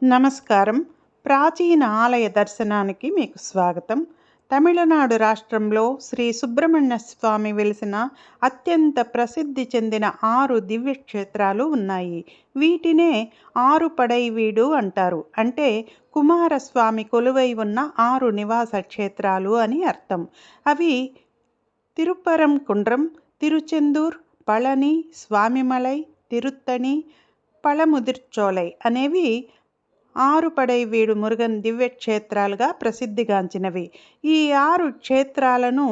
నమస్కారం. ప్రాచీన ఆలయ దర్శనానికి మీకు స్వాగతం. తమిళనాడు రాష్ట్రంలో శ్రీ సుబ్రహ్మణ్య స్వామి వెలిసిన అత్యంత ప్రసిద్ధి చెందిన 6 దివ్యక్షేత్రాలు ఉన్నాయి. వీటినే ఆరుపడైవీడు అంటారు. అంటే కుమారస్వామి కొలువై ఉన్న 6 నివాస క్షేత్రాలు అని అర్థం. అవి తిరుపరంకుండ్రం, తిరుచెందూర్, పళని, స్వామిమలై, తిరుత్తణి, పళముదిర్చోలై అనేవి ఆరుపడైవీడు మురుగన్ దివ్యక్షేత్రాలుగా ప్రసిద్ధిగాంచినవి. ఈ 6 క్షేత్రాలను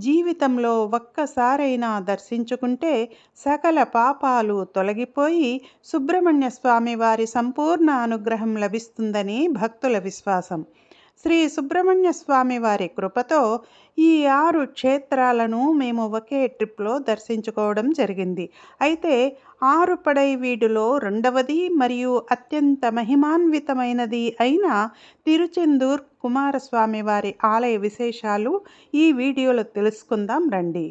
జీవితంలో ఒక్కసారైనా దర్శించుకుంటే సకల పాపాలు తొలగిపోయి సుబ్రహ్మణ్య స్వామి వారి సంపూర్ణ అనుగ్రహం లభిస్తుందని భక్తుల విశ్వాసం. శ్రీ సుబ్రహ్మణ్య స్వామి వారి కృపతో ఈ 6 క్షేత్రాలను మేము ఒకే ట్రిప్లో దర్శించుకోవడం జరిగింది. అయితే ఆరుపడైవీడులో రెండవది మరియు అత్యంత మహిమాన్వితమైనది అయిన తిరుచెందూర్ కుమారస్వామి వారి ఆలయ విశేషాలు ఈ వీడియోలో తెలుసుకుందాం రండి.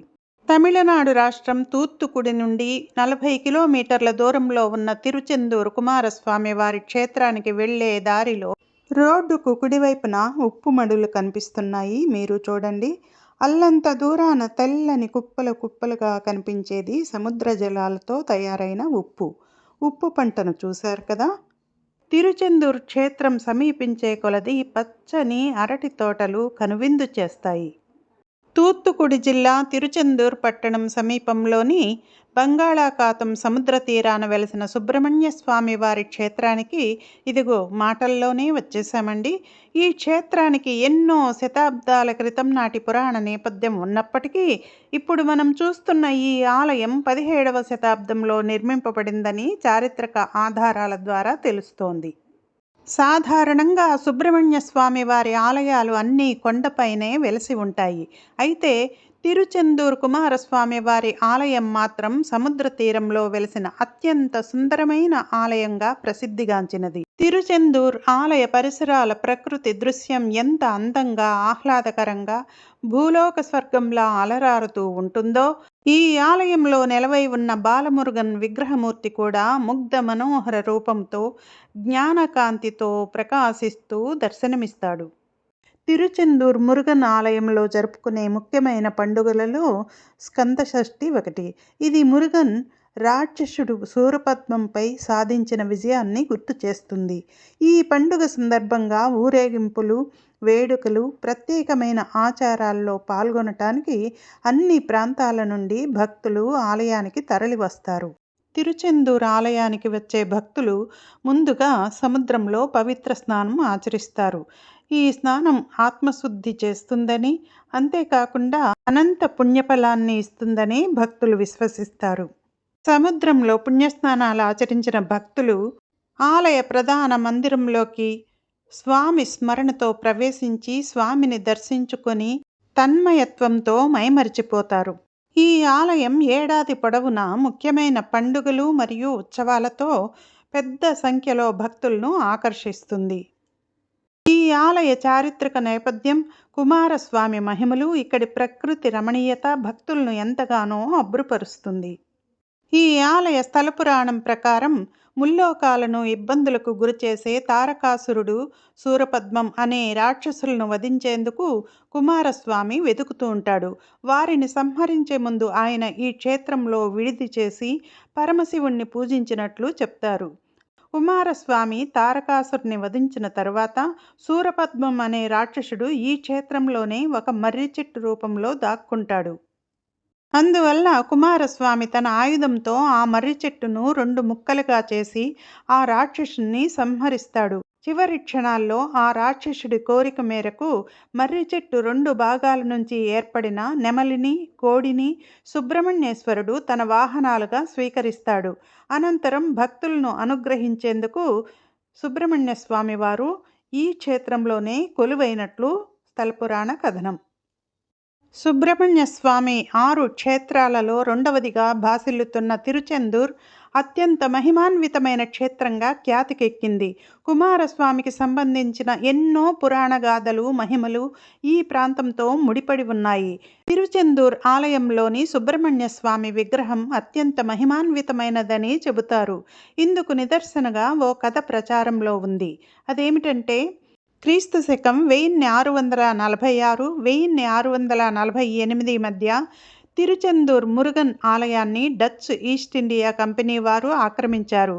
తమిళనాడు రాష్ట్రం తూత్తుకుడి నుండి 40 కిలోమీటర్ల దూరంలో ఉన్న తిరుచెందూర్ కుమారస్వామి వారి క్షేత్రానికి వెళ్లే దారిలో రోడ్డుకు కుడివైపున ఉప్పు మడులు కనిపిస్తున్నాయి. మీరు చూడండి. అల్లంత దూరాన తెల్లని కుప్పలు కుప్పలుగా కనిపించేది సముద్ర జలాలతో తయారైన ఉప్పు పంటను చూశారు కదా. తిరుచెందూర్ క్షేత్రం సమీపించే కొలది పచ్చని అరటి తోటలు కనువిందు చేస్తాయి. తూత్తుకుడి జిల్లా తిరుచెందూర్ పట్టణం సమీపంలోని బంగాళాఖాతం సముద్ర తీరాన వెలసిన సుబ్రహ్మణ్య స్వామి వారి క్షేత్రానికి ఇదిగో మాటల్లోనే వచ్చేసామండి. ఈ క్షేత్రానికి ఎన్నో శతాబ్దాల క్రితం నాటి పురాణ నేపథ్యం ఉన్నప్పటికీ ఇప్పుడు మనం చూస్తున్న ఈ ఆలయం 17వ శతాబ్దంలో నిర్మింపబడిందని చారిత్రక ఆధారాల ద్వారా తెలుస్తోంది. సాధారణంగా సుబ్రహ్మణ్య స్వామి వారి ఆలయాలు అన్నీ కొండపైనే వెలసి ఉంటాయి. అయితే తిరుచెందూర్ కుమారస్వామి వారి ఆలయం మాత్రం సముద్ర తీరంలో వెలిసిన అత్యంత సుందరమైన ఆలయంగా ప్రసిద్ధిగాంచినది. తిరుచెందూర్ ఆలయ పరిసరాల ప్రకృతి దృశ్యం ఎంత అందంగా, ఆహ్లాదకరంగా, భూలోక స్వర్గంలా అలరారుతూ ఉంటుందో, ఈ ఆలయంలో నెలవై ఉన్న బాలమురుగన్ విగ్రహమూర్తి కూడా ముగ్ధ మనోహర రూపంతో జ్ఞానకాంతితో ప్రకాశిస్తూ దర్శనమిస్తాడు. తిరుచెందూర్ మురుగన్ ఆలయంలో జరుపుకునే ముఖ్యమైన పండుగలలో స్కందషష్ఠి ఒకటి. ఇది మురుగన్ రాక్షసుడు సూరపద్మంపై సాధించిన విజయాన్ని గుర్తు చేస్తుంది. ఈ పండుగ సందర్భంగా ఊరేగింపులు, వేడుకలు, ప్రత్యేకమైన ఆచారాల్లో పాల్గొనటానికి అన్ని ప్రాంతాల నుండి భక్తులు ఆలయానికి తరలివస్తారు. తిరుచెందూర్ ఆలయానికి వచ్చే భక్తులు ముందుగా సముద్రంలో పవిత్ర స్నానం ఆచరిస్తారు. ఈ స్నానం ఆత్మశుద్ధి చేస్తుందని, అంతేకాకుండా అనంత పుణ్యఫలాన్ని ఇస్తుందని భక్తులు విశ్వసిస్తారు. సముద్రంలో పుణ్యస్నానాలు ఆచరించిన భక్తులు ఆలయ ప్రధాన మందిరంలోకి స్వామి స్మరణతో ప్రవేశించి స్వామిని దర్శించుకొని తన్మయత్వంతో మైమరిచిపోతారు. ఈ ఆలయం ఏడాది పొడవునా ముఖ్యమైన పండుగలు మరియు ఉత్సవాలతో పెద్ద సంఖ్యలో భక్తులను ఆకర్షిస్తుంది. ఈ ఆలయ చారిత్రక నేపథ్యం, కుమారస్వామి మహిమలు, ఇక్కడి ప్రకృతి రమణీయత భక్తులను ఎంతగానో అబ్బురపరుస్తుంది. ఈ ఆలయ స్థల పురాణం ప్రకారం ముల్లోకాలను ఇబ్బందులకు గురిచేసే తారకాసురుడు, సూరపద్మం అనే రాక్షసులను వధించేందుకు కుమారస్వామి వెతుకుతూ ఉంటాడు. వారిని సంహరించే ముందు ఆయన ఈ క్షేత్రంలో విడిది చేసి పరమశివుణ్ణి పూజించినట్లు చెప్తారు. కుమారస్వామి తారకాసురుని వధించిన తరువాత సూరపద్మం అనే రాక్షసుడు ఈ క్షేత్రంలోనే ఒక మర్రి చెట్టు రూపంలో దాక్కుంటాడు. అందువల్ల కుమారస్వామి తన ఆయుధంతో ఆ మర్రి చెట్టును 2 ముక్కలుగా చేసి ఆ రాక్షసుని సంహరిస్తాడు. చివరి క్షణాల్లో ఆ రాక్షసుడి కోరిక మేరకు మర్రి చెట్టు 2 భాగాల నుంచి ఏర్పడిన నెమలిని, కోడిని సుబ్రహ్మణ్యేశ్వరుడు తన వాహనాలుగా స్వీకరిస్తాడు. అనంతరం భక్తులను అనుగ్రహించేందుకు సుబ్రహ్మణ్య స్వామి వారు ఈ క్షేత్రంలోనే కొలువైనట్లు స్థలపురాణ కథనం. సుబ్రహ్మణ్య స్వామి 6 క్షేత్రాలలో రెండవదిగా భాసిల్లుతున్న తిరుచెందూర్ అత్యంత మహిమాన్వితమైన క్షేత్రంగా ఖ్యాతికెక్కింది. కుమారస్వామికి సంబంధించిన ఎన్నో పురాణ గాథలు, మహిమలు ఈ ప్రాంతంతో ముడిపడి ఉన్నాయి. తిరుచెందూర్ ఆలయంలోని సుబ్రహ్మణ్య స్వామి విగ్రహం అత్యంత మహిమాన్వితమైనదని చెబుతారు. ఇందుకు నిదర్శనగా ఓ కథ ప్రచారంలో ఉంది. అదేమిటంటే, క్రీస్తు శకం 1646, 1648 మధ్య తిరుచెందూర్ మురుగన్ ఆలయాన్ని డచ్ ఈస్ట్ ఇండియా కంపెనీ వారు ఆక్రమించారు.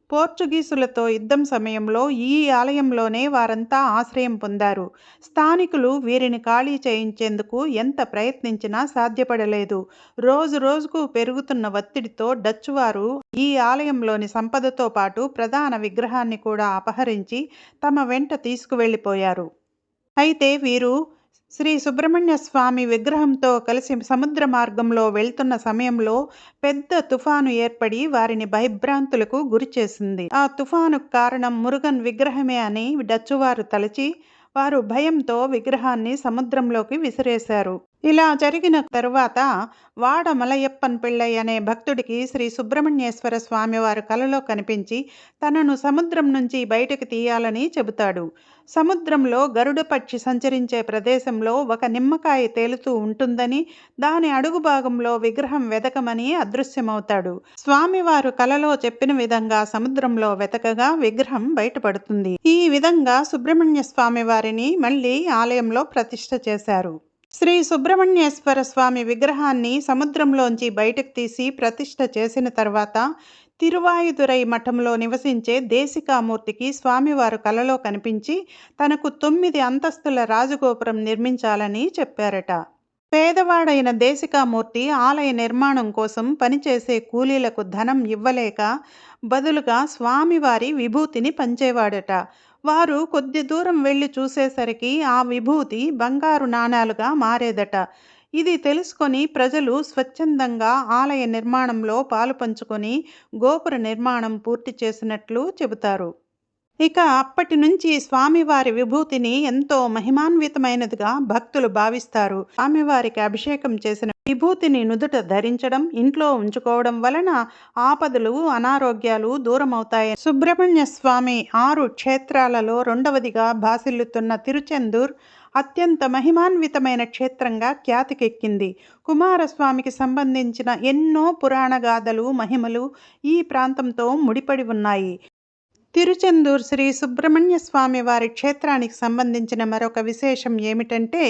పోర్చుగీసులతో యుద్ధం సమయంలో ఈ ఆలయంలోనే వారంతా ఆశ్రయం పొందారు. స్థానికులు వీరిని ఖాళీ చేయించేందుకు ఎంత ప్రయత్నించినా సాధ్యపడలేదు. రోజు రోజుకు పెరుగుతున్న ఒత్తిడితో డచ్ వారు ఈ ఆలయంలోని సంపదతో పాటు ప్రధాన విగ్రహాన్ని కూడా అపహరించి తమ వెంట తీసుకువెళ్ళిపోయారు. అయితే వీరు శ్రీ సుబ్రహ్మణ్య స్వామి విగ్రహంతో కలిసి సముద్ర మార్గంలో వెళ్తున్న సమయంలో పెద్ద తుఫాను ఏర్పడి వారిని భయభ్రాంతులకు గురిచేసింది. ఆ తుఫానుకు కారణం మురుగన్ విగ్రహమే అని డచ్చువారు తలచి వారు భయంతో విగ్రహాన్ని సముద్రంలోకి విసిరేశారు. ఇలా జరిగిన తరువాత వాడ మలయప్పన్ పిళ్ళై అనే భక్తుడికి శ్రీ సుబ్రహ్మణ్యేశ్వర స్వామివారు కలలో కనిపించి తనను సముద్రం నుంచి బయటకు తీయాలని చెబుతాడు. సముద్రంలో గరుడ పక్షి సంచరించే ప్రదేశంలో ఒక నిమ్మకాయ తేలుతూ ఉంటుందని, దాని అడుగు భాగంలో విగ్రహం వెతకమని అదృశ్యమవుతాడు. స్వామివారు కలలో చెప్పిన విధంగా సముద్రంలో వెతకగా విగ్రహం బయటపడుతుంది. ఈ విధంగా సుబ్రహ్మణ్య స్వామి వారిని మళ్ళీ ఆలయంలో ప్రతిష్ఠ చేశారు. శ్రీ సుబ్రహ్మణ్యేశ్వర స్వామి విగ్రహాన్ని సముద్రంలోంచి బయటకు తీసి ప్రతిష్ఠ చేసిన తర్వాత తిరువాయుదురై మఠంలో నివసించే దేశికామూర్తికి స్వామివారు కలలో కనిపించి తనకు 9 అంతస్తుల రాజగోపురం నిర్మించాలని చెప్పారట. పేదవాడైన దేశికామూర్తి ఆలయ నిర్మాణం కోసం పనిచేసే కూలీలకు ధనం ఇవ్వలేక బదులుగా స్వామివారి విభూతిని పంచేవాడట. వారు కొద్ది దూరం వెళ్ళి చూసేసరికి ఆ విభూతి బంగారు నాణాలుగా మారేదట. ఇది తెలుసుకొని ప్రజలు స్వచ్ఛందంగా ఆలయ నిర్మాణంలో పాలు పంచుకొని గోపుర నిర్మాణం పూర్తి చేసినట్లు చెబుతారు. ఇక అప్పటి నుంచి స్వామివారి విభూతిని ఎంతో మహిమాన్వితమైనదిగా భక్తులు భావిస్తారు. స్వామివారికి అభిషేకం చేసిన విభూతిని నుదుట ధరించడం, ఇంట్లో ఉంచుకోవడం వలన ఆపదలు, అనారోగ్యాలు దూరమవుతాయని సుబ్రహ్మణ్య స్వామి 6 క్షేత్రాలలో రెండవదిగా భాసిల్లుతున్న తిరుచెందూర్ అత్యంత మహిమాన్వితమైన క్షేత్రంగా ఖ్యాతికెక్కింది. కుమారస్వామికి సంబంధించిన ఎన్నో పురాణ గాథలు, మహిమలు ఈ ప్రాంతంతో ముడిపడి ఉన్నాయి. తిరుచెందూర్ శ్రీ సుబ్రహ్మణ్య స్వామి వారి క్షేత్రానికి సంబంధించిన మరొక విశేషం ఏమిటంటే,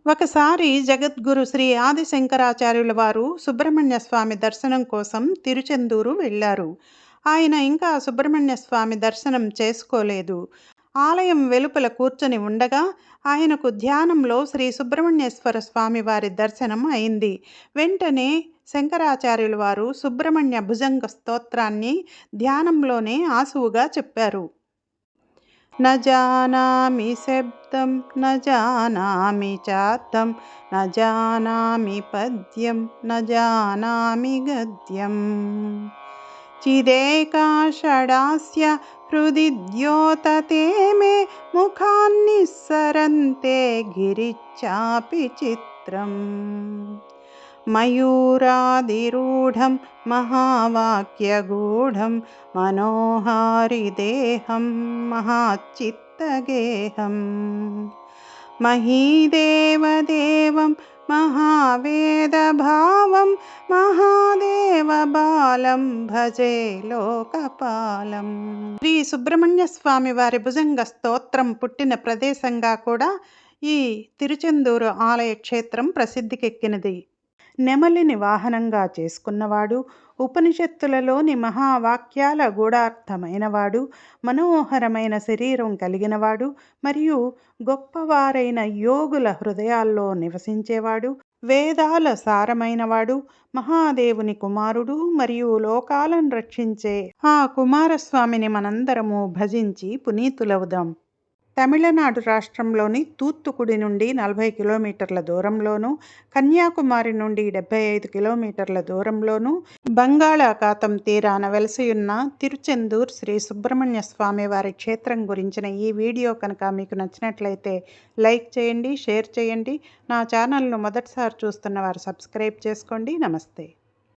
ఒకసారి జగద్గురు శ్రీ ఆదిశంకరాచార్యుల వారు సుబ్రహ్మణ్య స్వామి దర్శనం కోసం తిరుచెందూరు వెళ్ళారు. ఆయన ఇంకా సుబ్రహ్మణ్య స్వామి దర్శనం చేసుకోలేదు. ఆలయం వెలుపల కూర్చొని ఉండగా ఆయనకు ధ్యానంలో శ్రీ సుబ్రహ్మణ్యేశ్వర స్వామి వారి దర్శనం అయింది. వెంటనే శంకరాచార్యుల వారు సుబ్రహ్మణ్య భుజంగ స్తోత్రాన్ని ధ్యానంలోనే ఆసువుగా చెప్పారు. న జానామి శబ్దం న జానామి చార్థం న జానామి పద్యం న జానామి గద్యం చిదేకాషడాస్య హృది ద్యోతతే మే ముఖాన్నిస్సరంతే గిరిచ్చాపి చిత్రం మయూరాదిరూఢం మహావాక్యగూఢం మనోహారిదేహం మహాచిత్తగేహం మహీదేవదేవం మహావేదభావం మహాదేవబాలం భజే లోకపాలం. శ్రీ సుబ్రహ్మణ్య స్వామి వారి భుజంగ స్తోత్రం పుట్టిన ప్రదేశంగా కూడా ఈ తిరుచెందూరు ఆలయ క్షేత్రం ప్రసిద్ధికెక్కినది. నెమలిని వాహనంగా చేసుకున్నవాడు, ఉపనిషత్తులలోని మహావాక్యాల గూఢార్థమైనవాడు, మనోహరమైన శరీరం కలిగినవాడు మరియు గొప్పవారైన యోగుల హృదయాల్లో నివసించేవాడు, వేదాల సారమైనవాడు, మహాదేవుని కుమారుడు మరియు లోకాలను రక్షించే ఆ కుమారస్వామిని మనందరము భజించి పునీతులవుదాం. తమిళనాడు రాష్ట్రంలోని తూత్తుకుడి నుండి 40 కిలోమీటర్ల దూరంలోనూ, కన్యాకుమారి నుండి 75 కిలోమీటర్ల దూరంలోనూ, బంగాళాఖాతం తీరాన వెలసియున్న తిరుచెందూర్ శ్రీ సుబ్రహ్మణ్య స్వామి వారి క్షేత్రం గురించిన ఈ వీడియో కనుక మీకు నచ్చినట్లయితే లైక్ చేయండి, షేర్ చేయండి. నా ఛానల్ను మొదటిసారి చూస్తున్న వారు సబ్స్క్రైబ్ చేసుకోండి. నమస్తే.